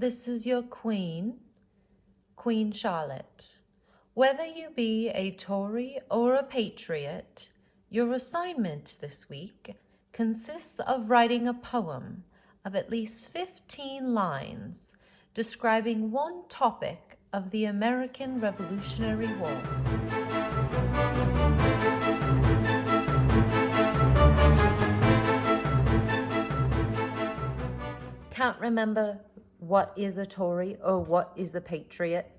this is your queen, Queen Charlotte. Whether you be a Tory or a patriot, your assignment this week consists of writing a poem of at least 15 lines describing one topic of the American Revolutionary War. Can't remember what is a Tory or what is a patriot?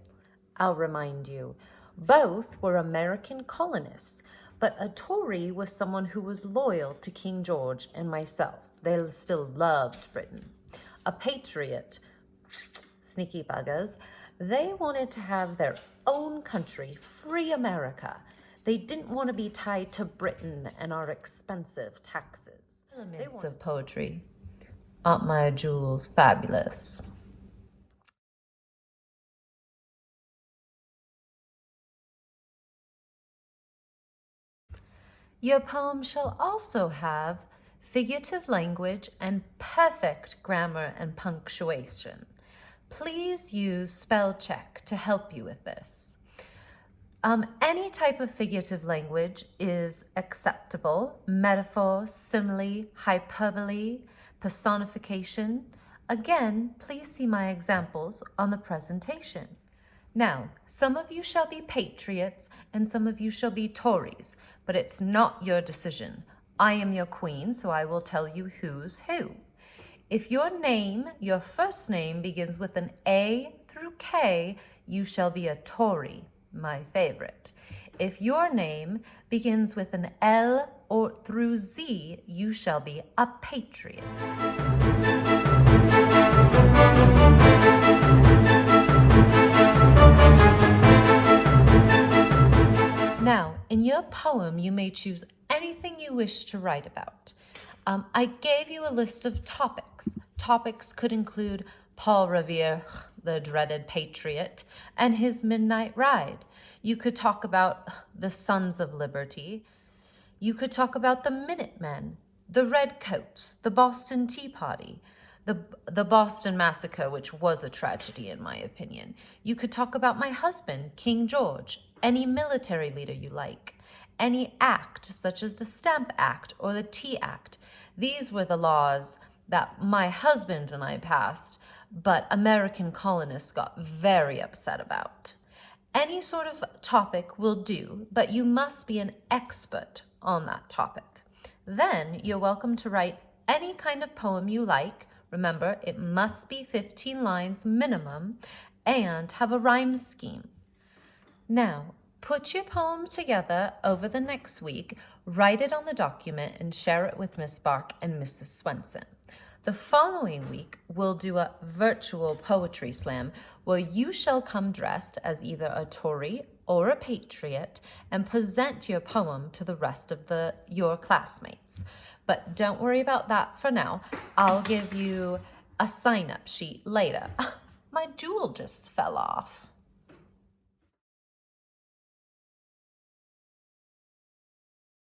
I'll remind you. Both were American colonists, but a Tory was someone who was loyal to King George and myself. They still loved Britain. A patriot, sneaky buggers, they wanted to have their own country, free America. They didn't want to be tied to Britain and our expensive taxes. Elements of poetry. Aren't my jewels fabulous? Your poem shall also have figurative language and perfect grammar and punctuation. Please use spell check to help you with this. Any type of figurative language is acceptable. Metaphor, simile, hyperbole, personification. Again, please see my examples on the presentation. Now, some of you shall be patriots and some of you shall be Tories, but it's not your decision. I am your queen, so I will tell you who's who. If your name, your first name, begins with an A through K, you shall be a Tory, my favorite. If your name begins with an L or through Z, you shall be a patriot. Now, in your poem, you may choose anything you wish to write about. I gave you a list of topics. Topics could include Paul Revere, the dreaded patriot, and his midnight ride. You could talk about the Sons of Liberty. You could talk about the Minutemen, the Redcoats, the Boston Tea Party, the Boston Massacre, which was a tragedy in my opinion. You could talk about my husband, King George, any military leader you like, any act such as the Stamp Act or the Tea Act. These were the laws that my husband and I passed, but American colonists got very upset about. Any sort of topic will do, but you must be an expert on that topic. Then you're welcome to write any kind of poem you like. Remember, it must be 15 lines minimum and have a rhyme scheme. Now, put your poem together over the next week, write it on the document, and share it with Miss Bark and Mrs. Swenson. The following week, we'll do a virtual poetry slam where you shall come dressed as either a Tory or a patriot and present your poem to the rest of your classmates. But don't worry about that for now. I'll give you a sign-up sheet later. My jewel just fell off.